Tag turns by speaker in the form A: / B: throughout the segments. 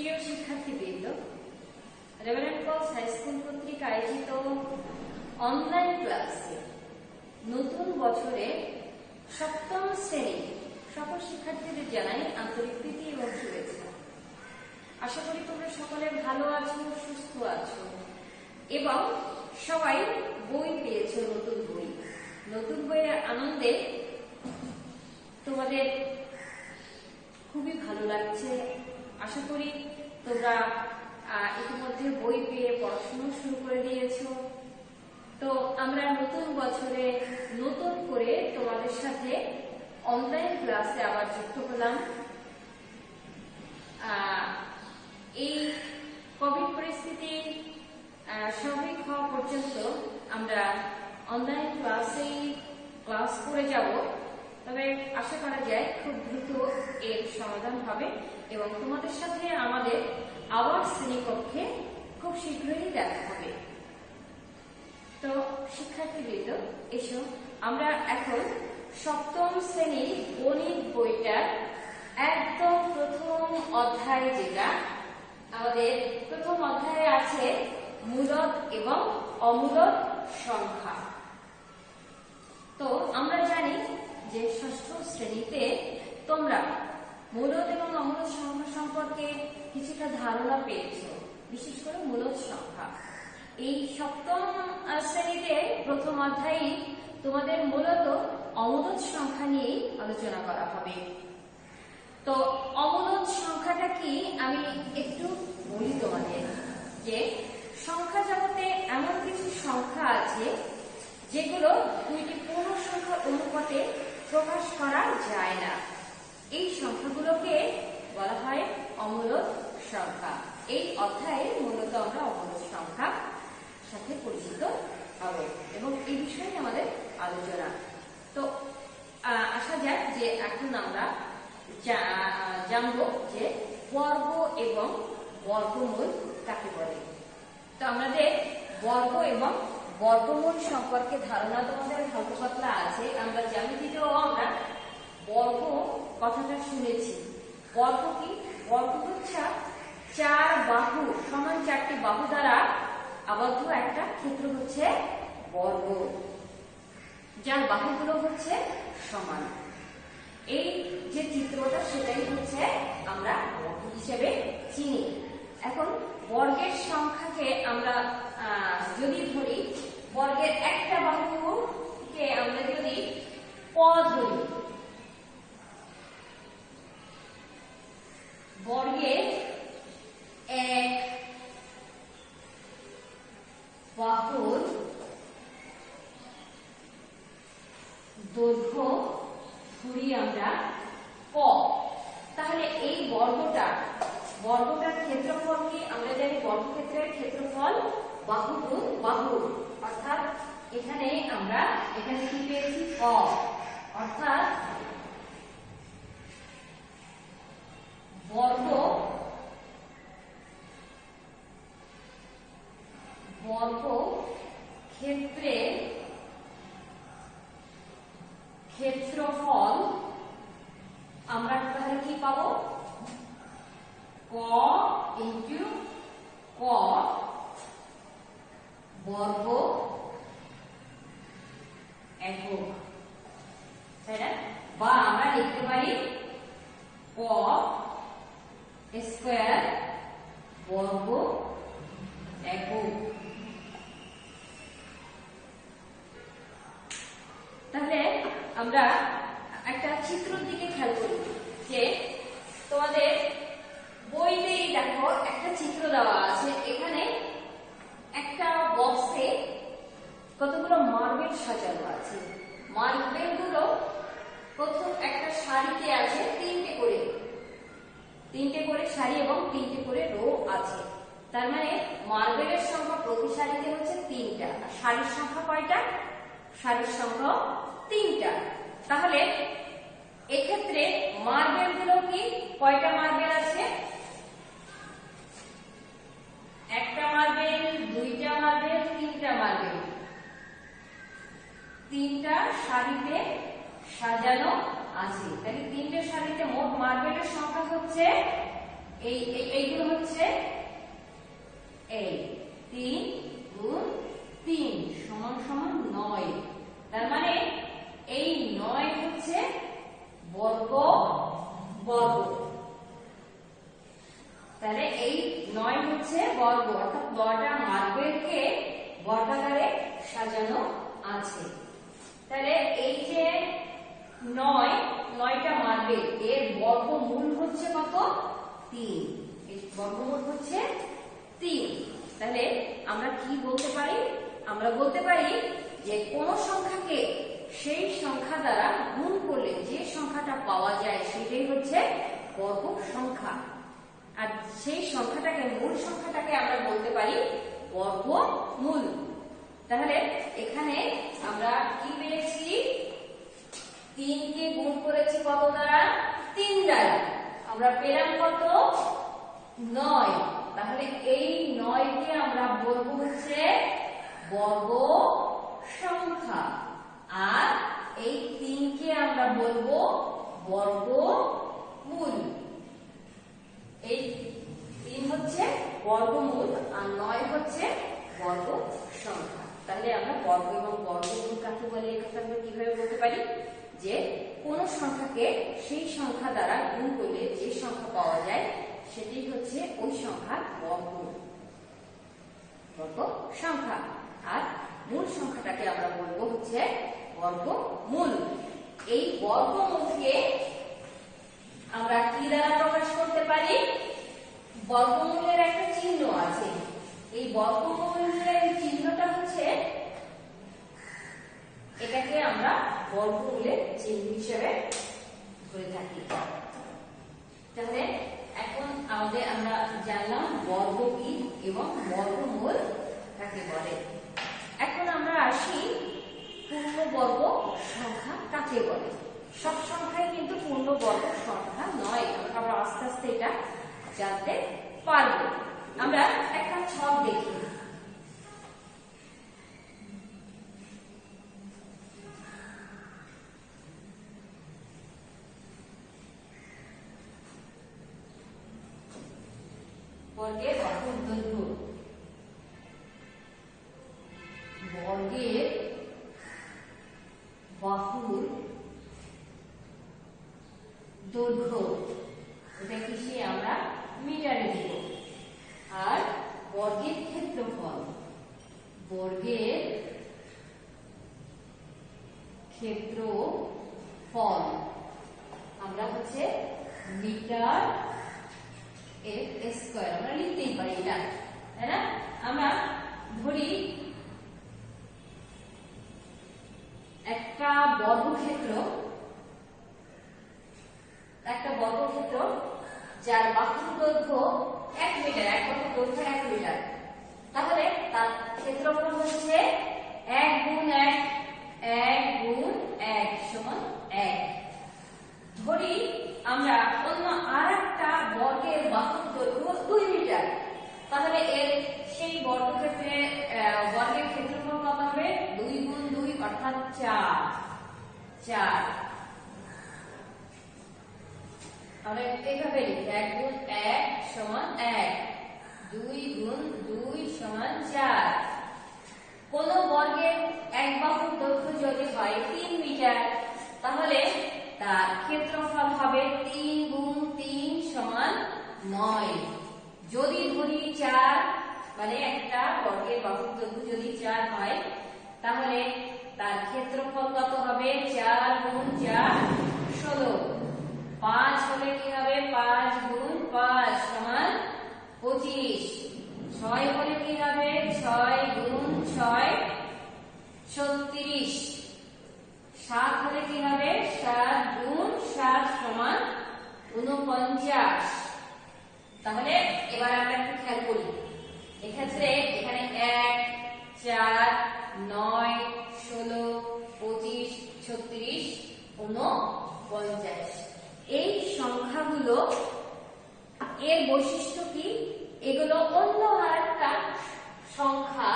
A: প্রিয় শিক্ষার্থীবৃন্দ, reverend Paul's high school কর্তৃক আয়োজিত অনলাইন ক্লাসে নতুন বছরে সপ্তম শ্রেণীর সকল শিক্ষার্থীদের জানাই আন্তরিক প্রীতি এবং শুভেচ্ছা। আশা করি তোমরা সকলে ভালো আছো, সুস্থ আছো এবং সবাই বই পেয়েছো, নতুন বইয়ের আনন্দে তোমাদের খুবই ভালো লাগছে। আশা করি তোমরা ইতিমধ্যে বই পেয়ে পড়াশোনা শুরু করে দিয়েছো। তো আমরা নতুন বছরে নতুন করে তোমাদের সাথে অনলাইন ক্লাসে আবার যুক্ত হলাম। এই কোভিড পরিস্থিতি স্বাভাবিক হওয়া পর্যন্ত আমরা অনলাইন ক্লাস করে যাব, তবে আশা করা যায় খুব দ্রুত এর সমাধান হবে এবং তোমাদের সাথে আমাদের আবার শ্রেণীকক্ষে খুব শীঘ্রই দেখা হবে। তো শিক্ষার্থীবৃন্দ, এসো আমরা এখন সপ্তম শ্রেণীর গণিত বইটার একদম প্রথম অধ্যায়, যেটা আমাদের প্রথম অধ্যায়ে আছে মূলদ এবং অমূলদ সংখ্যা। তো আমরা জানি যে ষষ্ঠ শ্রেণীতে তোমরা মূলদ এবং অমূলদ সংখ্যা সম্পর্কে কিছুটা ধারণা পেয়েছো, বিশেষ করে মূলদ সংখ্যা। এই সপ্তম শ্রেণীতে প্রথম অধ্যায়ে তোমাদের মূলত অমূলদ সংখ্যা নিয়েই আলোচনা করা হবে। তো অমূলদ সংখ্যাটা কি আমি একটু বলি তোমাদের, যে সংখ্যা জগতে এমন কিছু সংখ্যা আছে যেগুলো দুইটি পূর্ণ সংখ্যার অনুপাতে প্রকাশ করা যায় না। এই সংখ্যাগুলোকে বলা হয় অমূলদ সংখ্যা। এই অধ্যায়ে মূলত আমরা অমূলদ সংখ্যা সাথে পরিচিত হব এবং এই বিষয়ে আমাদের আলোচনা। তো আসা যাক যে এখন আমরা জানবো যে বর্গ এবং বর্গমূল কাকে বলে। তো আমাদের বর্গ এবং বর্গমূল সম্পর্কে ধারণা তোমাদের হালকা পাতলা আছে। আমরা জ্যামিতিতেও আমরা বর্গ কথাটা শুনেছি। বর্গ কি? বর্গ হচ্ছে চার বাহু, সমান চারটি বাহু দ্বারা আবদ্ধ একটা ক্ষেত্র হচ্ছে বর্গ, যার বাহুগুলো হচ্ছে সমান। এই যে চিত্রটা সেটাই হচ্ছে আমরা বর্গ হিসেবে চিনি। এখন বর্গের সংখ্যাকে আমরা যদি ধরি, বর্গের একটা বাহুকে আমরা যদি ক ধরি, বর্গের এক বাহুর দৈর্ঘ্য ধরি আমরা ক, তাহলে এই বর্গটার ক্ষেত্রফল কি? আমরা জানি বর্গক্ষেত্রের ক্ষেত্রফল বাহু গুণ বাহু, অর্থাৎ এখানে কি পেয়েছি? ক, অর্থাৎ বর্গ ক্ষেত্রের ক্ষেত্রফল আমরা তাহলে কি পাবো? ক ইন্টু ক বর্গ একক, তাই না? বা আমরা লিখতে পারি ক স্কয়ার বর্গ একক। তাহলে আমরা একটা চিত্রের দিকে খেয়াল করি, যে তোমাদের বইতেই দেখো একটা চিত্র দেওয়া আছে। এখানে একটা বক্সে কতগুলো মার্বেল সাজানো আছে। মার্বেল গুলো প্রথম একটা সারিতে আছে, তিনটে করে সারি এবং তিনটে করে রো আছে। তার মানে মার্বেলের সংখ্যা প্রতি সারিতে হচ্ছে 3টা, আর সারির সংখ্যা কয়টা? সারির সংখ্যা 3টা। তাহলে এক্ষেত্রে মার্বেল গুলো কি? কয়টা মার্বেল আছে? একটা মার্বেল, দুইটা মার্বেল, তিনটা মার্বেল, 3টা সারিতে সাজানো আছে। তাহলে 3টে সারিতে মোট মার্বেলের সংখ্যা হচ্ছে এইগুলো হচ্ছে এই 3 গুণ 3 সমান সমান 9। তার মানে এই 9 হচ্ছে বর্গ। তাহলে এই 9 হচ্ছে বর্গ, অর্থাৎ 9টা মার্বেলকে বর্গাকারে সাজানো আছে। তাহলে এই যে 9টা মার্বেল, এর বর্গমূল হচ্ছে কত? 3। এর বর্গমূল হচ্ছে 3। তাহলে আমরা কি বলতে পারি? আমরা বলতে পারি যে কোন সংখ্যাকে সেই সংখ্যা দ্বারা গুণ করলে যে সংখ্যাটা পাওয়া যায় সেটাই হচ্ছে বর্গ সংখ্যা। আর সেই সংখ্যাটাকে, মূল সংখ্যাটাকে আমরা বলতে পারি বর্গমূল। তাহলে এখানে আমরা কি পেয়েছি? 3 কে গুণ করেছি কত দ্বারা? 3 দ্বারা। আমরা পেলাম কত? 9। তাহলে এই 9 কে আমরা বলবো হচ্ছে বর্গ সংখ্যা, আর এই 3 কে আমরা বলবো বর্গমূল। এই 3 হচ্ছে বর্গমূল আর 9 হচ্ছে বর্গ সংখ্যা। তাহলে আমরা বর্গ এবং বর্গমূল কাকে বলে এই কথা আমরা কিভাবে বলতে পারি? যে কোন সংখ্যাকে সেই সংখ্যা দ্বারা গুণ করলে যে সংখ্যা পাওয়া যায় সেটি হচ্ছে ওই সংখ্যার বর্গমূল, বর্গ সংখ্যা। আর মূল সংখ্যাটাকে আমরা বলবো হচ্ছে বর্গমূল। এই বর্গমূলকে আমরা কি দ্বারা প্রকাশ করতে পারি? বর্গমূলের একটা চিহ্ন আছে। এই বর্গমূলের চিহ্নটা হচ্ছে, এটাকে আমরা বর্গমূলের চিহ্ন হিসেবে ধরে থাকি। তাহলে এখন আমরা জানলাম বর্গ কি এবং বর্গমূল কাকে বলে। এখন আমরা আসি পূর্ণবর্গ সংখ্যা কাকে বলে। সব সংখ্যাই কিন্তু পূর্ণবর্গ সংখ্যা নয়। আমরা আস্তে আস্তে এটা জানতে পারবো। আমরা একটা ছক দেখি। বর্গের বাহুর দৈর্ঘ্য, বর্গের বাহুর দৈর্ঘ্য, এটা কিসে আমরা মিটারে দেব। আর বর্গের ক্ষেত্রফল, বর্গের ক্ষেত্রফল আমরা হচ্ছে মিটার স্কয়ার আমরা লিখতেই পারি না, তাই না? আমরা ধরি একটা বর্গক্ষেত্র, যার বাহুর দৈর্ঘ্য 1 মিটার, এক বাহুর দৈর্ঘ্য 1 মিটার। তাহলে তার ক্ষেত্রফল হচ্ছে 1 গুণ 1 গুণ 1 সমান 1। ধরি আমরা অন্য আরেকটা বর্গের বাহুর দৈর্ঘ্য 2 মিটার। তাহলে এর সেই বর্গক্ষেত্রে বর্গের ক্ষেত্রফল কত হবে? 2 গুণ 2 অর্থাৎ 4। আমরা এইভাবে লিখি 1 গুণ 1 সমান 1, 2 গুণ 2 সমান 4। কোন বর্গের এক বাহুর দৈর্ঘ্য যদি হয় 3 মিটার, তাহলে তার ক্ষেত্রফল হবে 3 গুণ 3 সমান 9। যদি ধরি 4, মানে একটা বর্গের বাহুর দৈর্ঘ্য যদি 4 হয়, তাহলে তার ক্ষেত্রফল কত হবে? 4 গুণ 4 16। 5 হলে কি হবে? 5 গুণ 5 সমান 25। 6 হলে কি হবে? 6 গুণ 6 36। 7 হলে কি হবে? 7 গুণ 7 সমান 49। তাহলে এবার আমরা একটু খেয়াল করি। এক্ষেত্রে এখানে 1, 4, 9, 16, 25, 36, 49। এই সংখ্যাগুলো এর বৈশিষ্ট্য কি? এগুলো অন্য আরেকটা সংখ্যা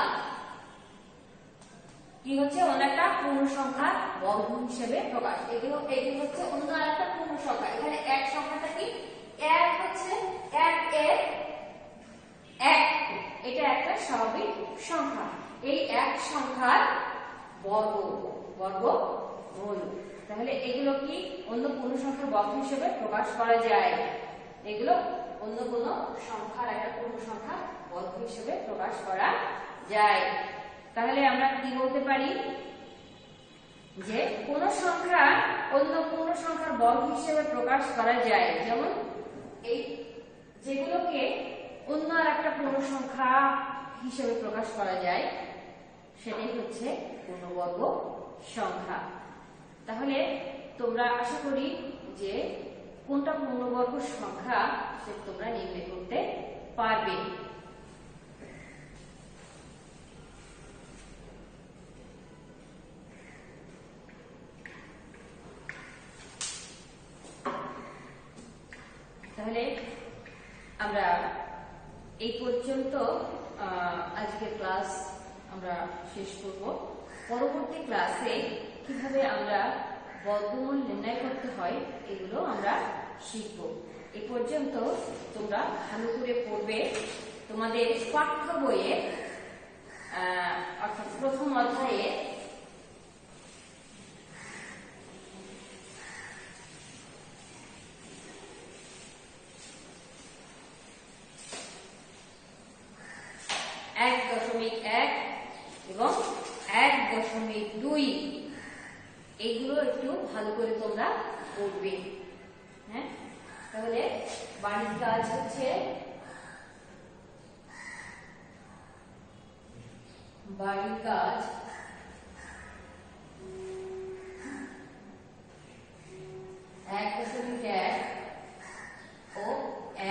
A: কি হচ্ছে? অন্য একটা পূর্ণ সংখ্যার বর্গ হিসেবে প্রকাশ। এগুলো হচ্ছে অন্য আরেকটা পূর্ণ সংখ্যা। এখানে এক সংখ্যাটা কি? 1 হচ্ছে 1 এই এক সংখ্যার বর্গমূল। তাহলে এগুলো কি অন্য পূর্ণ সংখ্যার বর্গ হিসেবে প্রকাশ করা যায়, এগুলো অন্য কোন সংখ্যার একটা পূর্ণ সংখ্যা বর্গ হিসেবে প্রকাশ করা যায়। তাহলে আমরা কি বলতে পারি যে কোন সংখ্যা অন্য পূর্ণ সংখ্যার বর্গ হিসেবে প্রকাশ করা যায়, যেমন এই যেগুলোকে অন্য আর একটা পূর্ণ সংখ্যা হিসেবে প্রকাশ করা যায় সেটাই হচ্ছে পূর্ণবর্গ সংখ্যা। তাহলে তোমরা আশা করি যে কোনটা পূর্ণবর্গ সংখ্যা সেটা তোমরা নির্ণয় করতে পারবে। তাহলে আমরা এই পর্যন্ত আজকের ক্লাস আমরা শেষ করব। পরবর্তী ক্লাসে কিভাবে আমরা বর্গমূল নির্ণয় করতে হয় এগুলো আমরা শিখব। এই পর্যন্ত তোমরা ভালো করে পড়বে। তোমাদের পাঠ্য বইয়ে অর্থাৎ প্রথম অধ্যায়ে এবং 1.2 এইগুলো একটু ভালো করে তোমরা পড়বে। হ্যাঁ, তাহলে বাড়ির কাজ হচ্ছে বাড়ির কাজ 1.1 ও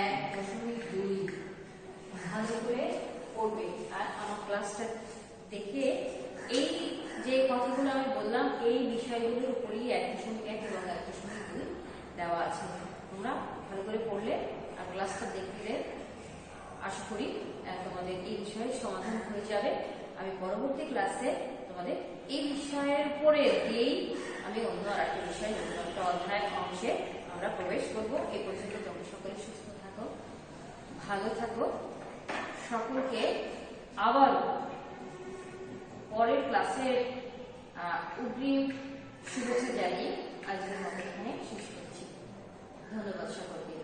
A: 1.2 ভালো করে পড়বে। আর আমার ক্লাসটা দেখে এই যে কথাগুলো আমি বললাম এই বিষয়গুলোর উপরেই 1.1 এবং 1.2 দেওয়া আছে। তোমরা ভালো করে পড়লে আর ক্লাসটা দেখলে আশা করি তোমাদের এই বিষয়ের সমাধান হয়ে যাবে। আমি পরবর্তী ক্লাসে তোমাদের এই বিষয়ের উপরে দিয়েই আমি অন্য আর একটা বিষয় নতুন একটা অধ্যায়ের অংশে আমরা প্রবেশ করব। এই পর্যন্ত তোমরা সকলে সুস্থ থাকো, ভালো থাকো। সকলকে আবার পরের ক্লাসের অগ্রিম শুভেচ্ছা জানিয়ে আজকের মতো এখানে শেষ করছি। ধন্যবাদ সকলকে।